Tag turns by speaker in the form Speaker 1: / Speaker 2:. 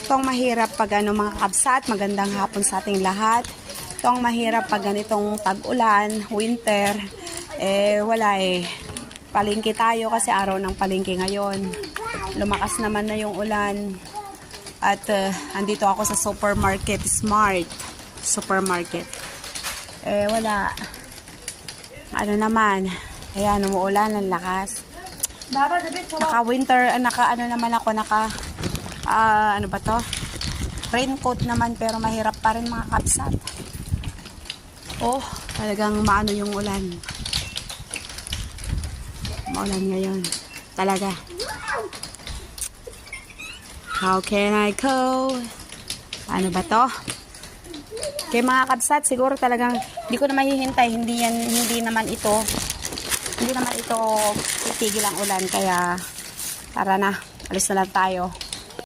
Speaker 1: Itong mahirap pag ano mga kabsat, magandang hapon sa ating lahat. Itong mahirap pag ganitong tag-ulan, winter, wala palengke tayo kasi araw ng palengke ngayon. Lumakas naman na yung ulan. At andito ako sa supermarket, Smart Supermarket. Wala. Ano naman, ayan, umuulan, ang lakas. Naka-winter, ano naman ako, ano ba to? Raincoat naman, pero mahirap pa rin mga kapsat. Oh, talagang maano yung ulan. Maulan ngayon. Talaga. How can I go? Ano ba to? Kaya mga kapsat, siguro talagang hindi ko na mahihintay. Hindi naman ito titigil ang ulan. Kaya tara na, alis na lang tayo.